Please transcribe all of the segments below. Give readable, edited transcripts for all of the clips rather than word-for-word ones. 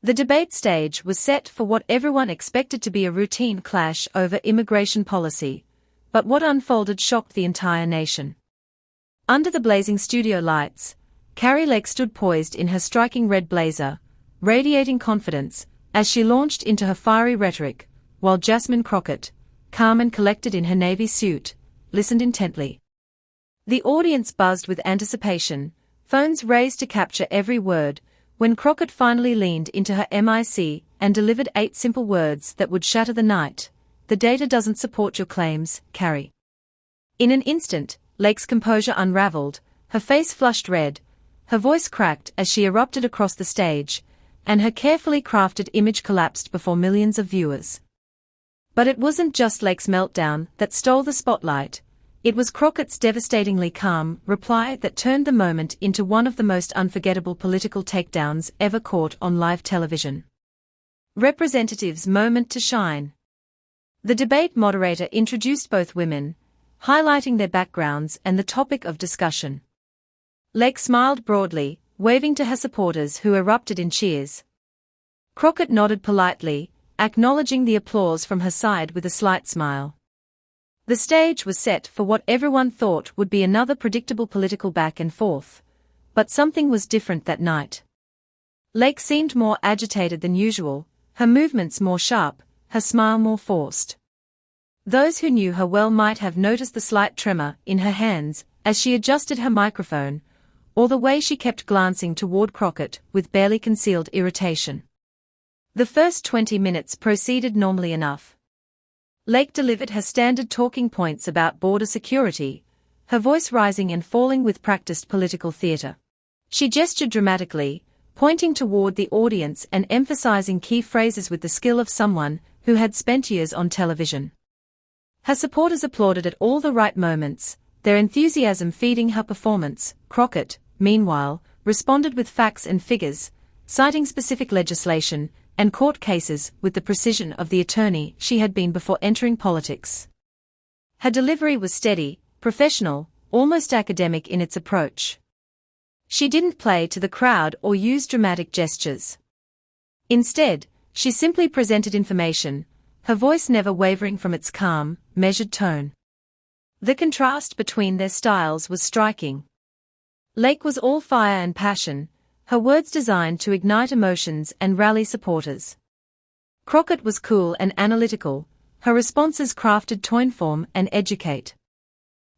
The debate stage was set for what everyone expected to be a routine clash over immigration policy, but what unfolded shocked the entire nation. Under the blazing studio lights, Kari Lake stood poised in her striking red blazer, radiating confidence, as she launched into her fiery rhetoric, while Jasmine Crockett, calm and collected in her navy suit, listened intently. The audience buzzed with anticipation, phones raised to capture every word, when Crockett finally leaned into her mic and delivered 8 simple words that would shatter the night. The data doesn't support your claims, Kari. In an instant, Lake's composure unraveled, her face flushed red, her voice cracked as she erupted across the stage, and her carefully crafted image collapsed before millions of viewers. But it wasn't just Lake's meltdown that stole the spotlight. It was Crockett's devastatingly calm reply that turned the moment into one of the most unforgettable political takedowns ever caught on live television. Representatives' moment to shine. The debate moderator introduced both women, highlighting their backgrounds and the topic of discussion. Lake smiled broadly, waving to her supporters who erupted in cheers. Crockett nodded politely, acknowledging the applause from her side with a slight smile. The stage was set for what everyone thought would be another predictable political back and forth, but something was different that night. Lake seemed more agitated than usual, her movements more sharp, her smile more forced. Those who knew her well might have noticed the slight tremor in her hands as she adjusted her microphone, or the way she kept glancing toward Crockett with barely concealed irritation. The first 20 minutes proceeded normally enough. Lake delivered her standard talking points about border security, her voice rising and falling with practiced political theater. She gestured dramatically, pointing toward the audience and emphasizing key phrases with the skill of someone who had spent years on television. Her supporters applauded at all the right moments, their enthusiasm feeding her performance. Crockett, meanwhile, responded with facts and figures, citing specific legislation and court cases with the precision of the attorney she had been before entering politics. Her delivery was steady, professional, almost academic in its approach. She didn't play to the crowd or use dramatic gestures. Instead, she simply presented information, her voice never wavering from its calm, measured tone. The contrast between their styles was striking. Lake was all fire and passion, her words designed to ignite emotions and rally supporters. Crockett was cool and analytical, her responses crafted to inform and educate.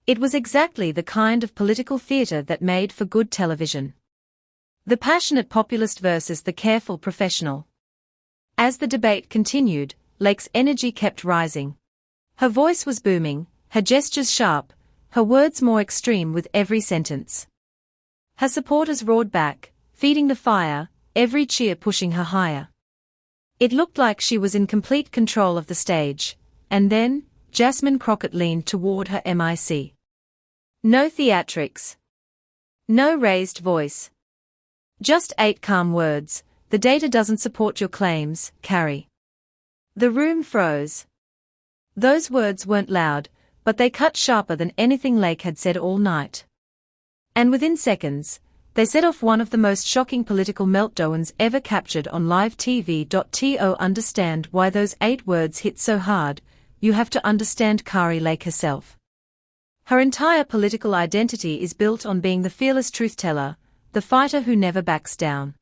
It was exactly the kind of political theater that made for good television. The passionate populist versus the careful professional. As the debate continued, Lake's energy kept rising. Her voice was booming, her gestures sharp, her words more extreme with every sentence. Her supporters roared back, feeding the fire, every cheer pushing her higher. It looked like she was in complete control of the stage, and then, Jasmine Crockett leaned toward her mic. No theatrics. No raised voice. Just 8 calm words. The data doesn't support your claims, Kari. The room froze. Those words weren't loud, but they cut sharper than anything Lake had said all night. And within seconds, they set off one of the most shocking political meltdowns ever captured on live TV. To understand why those 8 words hit so hard, you have to understand Kari Lake herself. Her entire political identity is built on being the fearless truth-teller, the fighter who never backs down.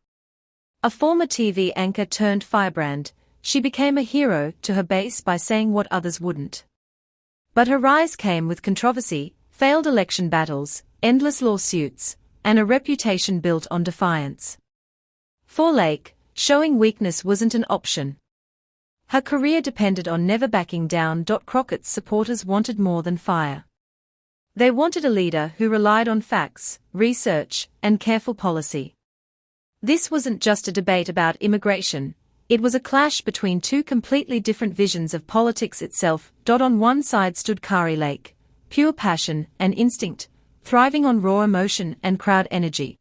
A former TV anchor turned firebrand, she became a hero to her base by saying what others wouldn't. But her rise came with controversy, failed election battles, endless lawsuits, and a reputation built on defiance. For Lake, showing weakness wasn't an option. Her career depended on never backing down. Crockett's supporters wanted more than fire. They wanted a leader who relied on facts, research, and careful policy. This wasn't just a debate about immigration, it was a clash between 2 completely different visions of politics itself. On one side stood Kari Lake, pure passion and instinct, thriving on raw emotion and crowd energy.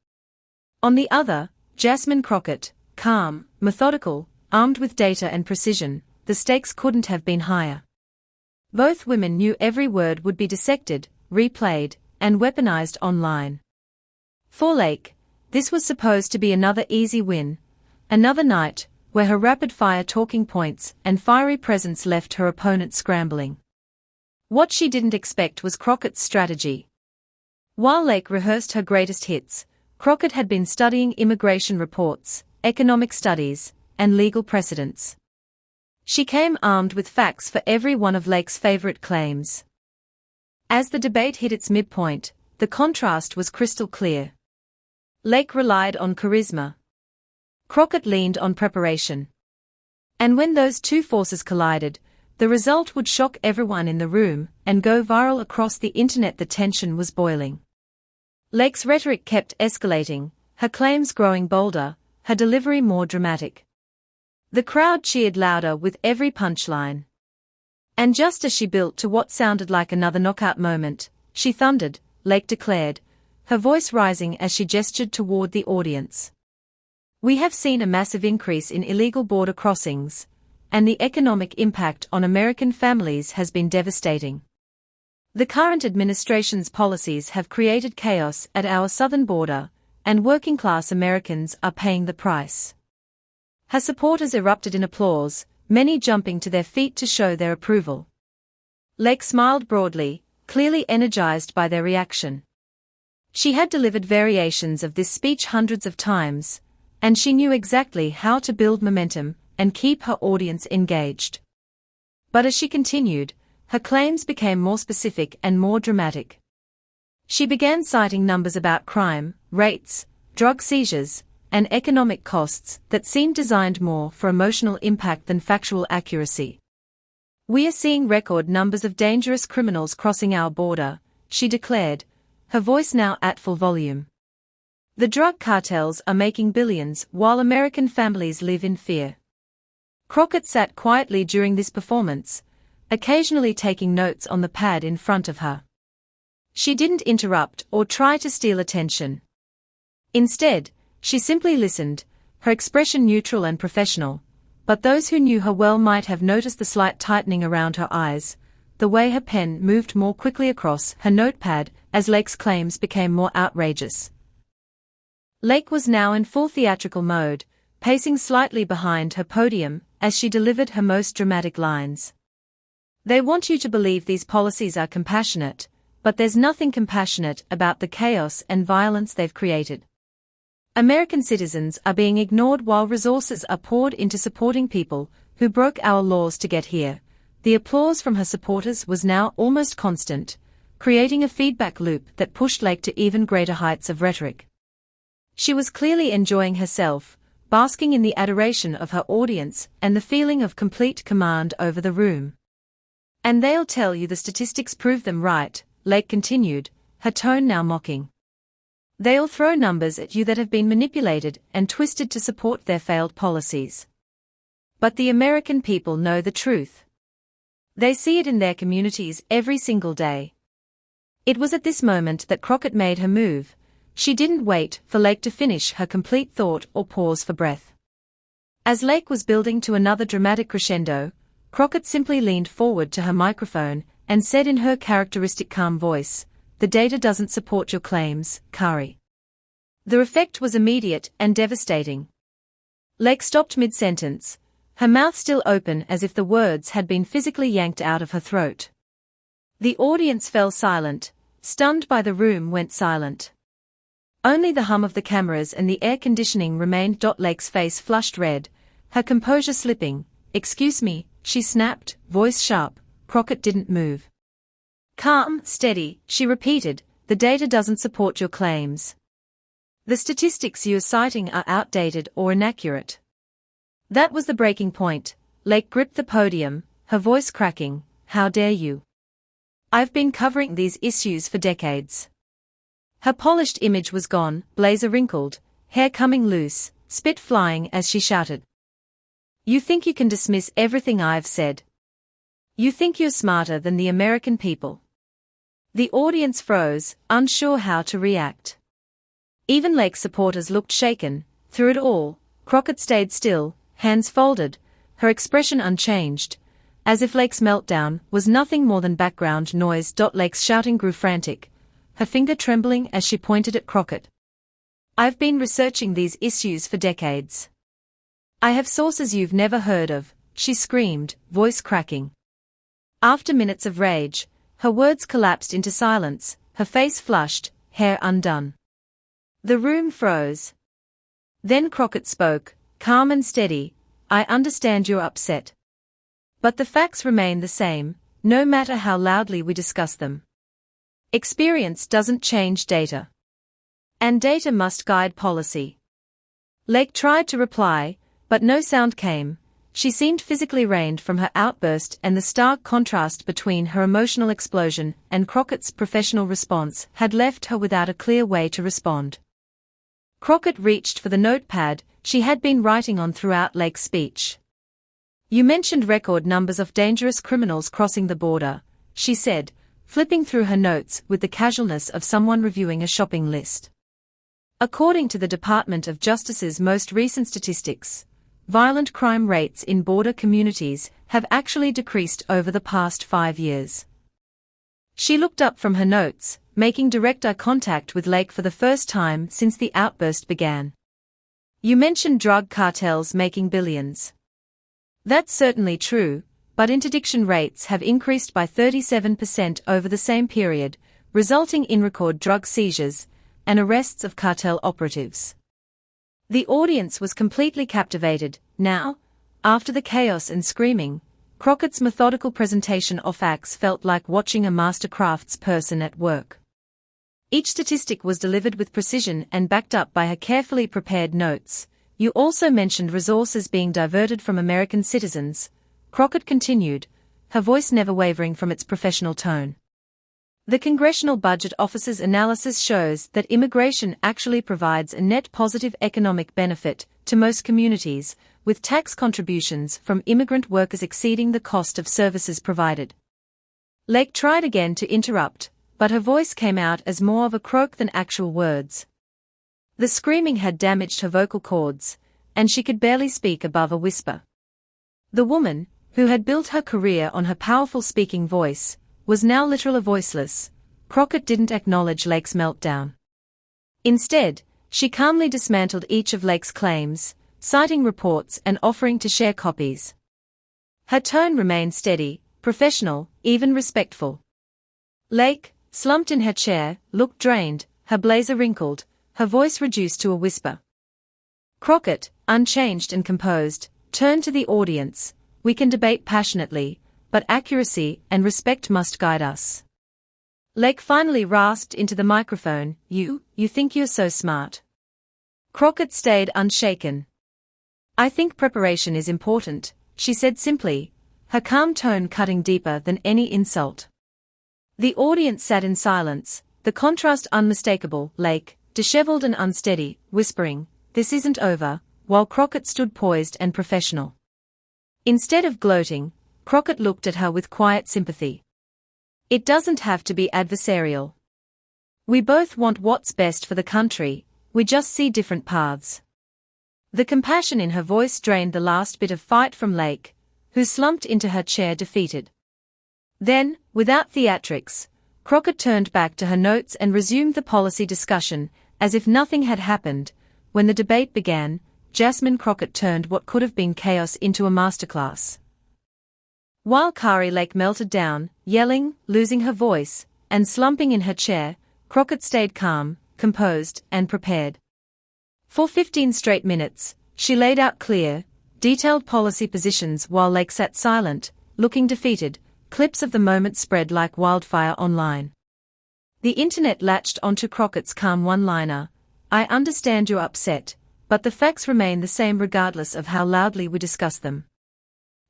On the other, Jasmine Crockett, calm, methodical, armed with data and precision. The stakes couldn't have been higher. Both women knew every word would be dissected, replayed, and weaponized online. For Lake, this was supposed to be another easy win, another night where her rapid-fire talking points and fiery presence left her opponent scrambling. What she didn't expect was Crockett's strategy. While Lake rehearsed her greatest hits, Crockett had been studying immigration reports, economic studies, and legal precedents. She came armed with facts for every one of Lake's favorite claims. As the debate hit its midpoint, the contrast was crystal clear. Lake relied on charisma. Crockett leaned on preparation. And when those two forces collided, the result would shock everyone in the room and go viral across the internet. The tension was boiling. Lake's rhetoric kept escalating, her claims growing bolder, her delivery more dramatic. The crowd cheered louder with every punchline. And just as she built to what sounded like another knockout moment, she thundered, Lake declared, her voice rising as she gestured toward the audience. We have seen a massive increase in illegal border crossings, and the economic impact on American families has been devastating. The current administration's policies have created chaos at our southern border, and working-class Americans are paying the price. Her supporters erupted in applause, many jumping to their feet to show their approval. Lake smiled broadly, clearly energized by their reaction. She had delivered variations of this speech hundreds of times, and she knew exactly how to build momentum and keep her audience engaged. But as she continued, her claims became more specific and more dramatic. She began citing numbers about crime, rates, drug seizures, and economic costs that seemed designed more for emotional impact than factual accuracy. We are seeing record numbers of dangerous criminals crossing our border, she declared, her voice now at full volume. The drug cartels are making billions while American families live in fear. Crockett sat quietly during this performance, occasionally taking notes on the pad in front of her. She didn't interrupt or try to steal attention. Instead, she simply listened, her expression neutral and professional, but those who knew her well might have noticed the slight tightening around her eyes, the way her pen moved more quickly across her notepad as Lake's claims became more outrageous. Lake was now in full theatrical mode, pacing slightly behind her podium as she delivered her most dramatic lines. They want you to believe these policies are compassionate, but there's nothing compassionate about the chaos and violence they've created. American citizens are being ignored while resources are poured into supporting people who broke our laws to get here. The applause from her supporters was now almost constant, creating a feedback loop that pushed Lake to even greater heights of rhetoric. She was clearly enjoying herself, basking in the adoration of her audience and the feeling of complete command over the room. And they'll tell you the statistics prove them right, Lake continued, her tone now mocking. They'll throw numbers at you that have been manipulated and twisted to support their failed policies. But the American people know the truth. They see it in their communities every single day. It was at this moment that Crockett made her move. She didn't wait for Lake to finish her complete thought or pause for breath. As Lake was building to another dramatic crescendo, Crockett simply leaned forward to her microphone and said in her characteristic calm voice, "The data doesn't support your claims, Kari." The effect was immediate and devastating. Lake stopped mid-sentence, her mouth still open as if the words had been physically yanked out of her throat. The audience fell silent, stunned by the room went silent. Only the hum of the cameras and the air conditioning remained. Lake's face flushed red, her composure slipping. "Excuse me," she snapped, voice sharp. Crockett didn't move. "Calm, steady," she repeated, "the data doesn't support your claims. The statistics you're citing are outdated or inaccurate." That was the breaking point. Lake gripped the podium, her voice cracking. "How dare you? I've been covering these issues for decades." Her polished image was gone, blazer wrinkled, hair coming loose, spit flying as she shouted. "You think you can dismiss everything I've said? You think you're smarter than the American people?" The audience froze, unsure how to react. Even Lake's supporters looked shaken. Through it all, Crockett stayed still, hands folded, her expression unchanged, as if Lake's meltdown was nothing more than background noise. Lake's shouting grew frantic, her finger trembling as she pointed at Crockett. "I've been researching these issues for decades. I have sources you've never heard of, she screamed, voice cracking. After minutes of rage, her words collapsed into silence, her face flushed, hair undone. The room froze. Then Crockett spoke, calm and steady. I understand you're upset. But the facts remain the same, no matter how loudly we discuss them. Experience doesn't change data. And data must guide policy. Lake tried to reply, but no sound came. She seemed physically rained from her outburst, and the stark contrast between her emotional explosion and Crockett's professional response had left her without a clear way to respond. Crockett reached for the notepad she had been writing on throughout Lake's speech. You mentioned record numbers of dangerous criminals crossing the border, she said, flipping through her notes with the casualness of someone reviewing a shopping list. According to the Department of Justice's most recent statistics, violent crime rates in border communities have actually decreased over the past 5 years. She looked up from her notes, making direct eye contact with Lake for the first time since the outburst began. You mentioned drug cartels making billions. That's certainly true, but interdiction rates have increased by 37% over the same period, resulting in record drug seizures and arrests of cartel operatives. The audience was completely captivated. Now, after the chaos and screaming, Crockett's methodical presentation of facts felt like watching a master craftsperson at work. Each statistic was delivered with precision and backed up by her carefully prepared notes. You also mentioned resources being diverted from American citizens, Crockett continued, her voice never wavering from its professional tone. The Congressional Budget Office's analysis shows that immigration actually provides a net positive economic benefit to most communities, with tax contributions from immigrant workers exceeding the cost of services provided. Lake tried again to interrupt, but her voice came out as more of a croak than actual words. The screaming had damaged her vocal cords, and she could barely speak above a whisper. The woman, who had built her career on her powerful speaking voice, was now literally voiceless. Crockett didn't acknowledge Lake's meltdown. Instead, she calmly dismantled each of Lake's claims, citing reports and offering to share copies. Her tone remained steady, professional, even respectful. Lake, slumped in her chair, looked drained, her blazer wrinkled, her voice reduced to a whisper. Crockett, unchanged and composed, turned to the audience. We can debate passionately, but accuracy and respect must guide us. Lake finally rasped into the microphone, You think you're so smart. Crockett stayed unshaken. I think preparation is important, she said simply, her calm tone cutting deeper than any insult. The audience sat in silence, the contrast unmistakable. Lake, disheveled and unsteady, whispering, This isn't over, while Crockett stood poised and professional. Instead of gloating, Crockett looked at her with quiet sympathy. It doesn't have to be adversarial. We both want what's best for the country, we just see different paths. The compassion in her voice drained the last bit of fight from Lake, who slumped into her chair defeated. Then, without theatrics, Crockett turned back to her notes and resumed the policy discussion, as if nothing had happened. When the debate began, Jasmine Crockett turned what could have been chaos into a masterclass. While Kari Lake melted down, yelling, losing her voice, and slumping in her chair, Crockett stayed calm, composed, and prepared. For 15 straight minutes, she laid out clear, detailed policy positions while Lake sat silent, looking defeated. Clips of the moment spread like wildfire online. The internet latched onto Crockett's calm one-liner, I understand you're upset, but the facts remain the same regardless of how loudly we discuss them.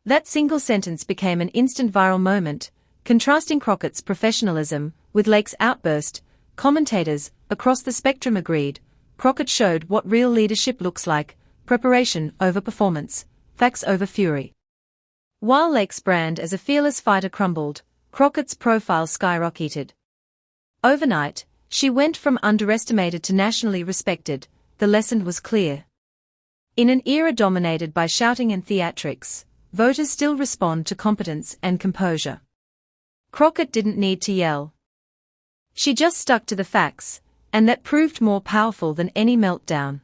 That single sentence became an instant viral moment, contrasting Crockett's professionalism with Lake's outburst. Commentators across the spectrum agreed, Crockett showed what real leadership looks like, preparation over performance, facts over fury. While Lake's brand as a fearless fighter crumbled, Crockett's profile skyrocketed. Overnight, she went from underestimated to nationally respected. The lesson was clear. In an era dominated by shouting and theatrics, voters still respond to competence and composure. Crockett didn't need to yell. She just stuck to the facts, and that proved more powerful than any meltdown.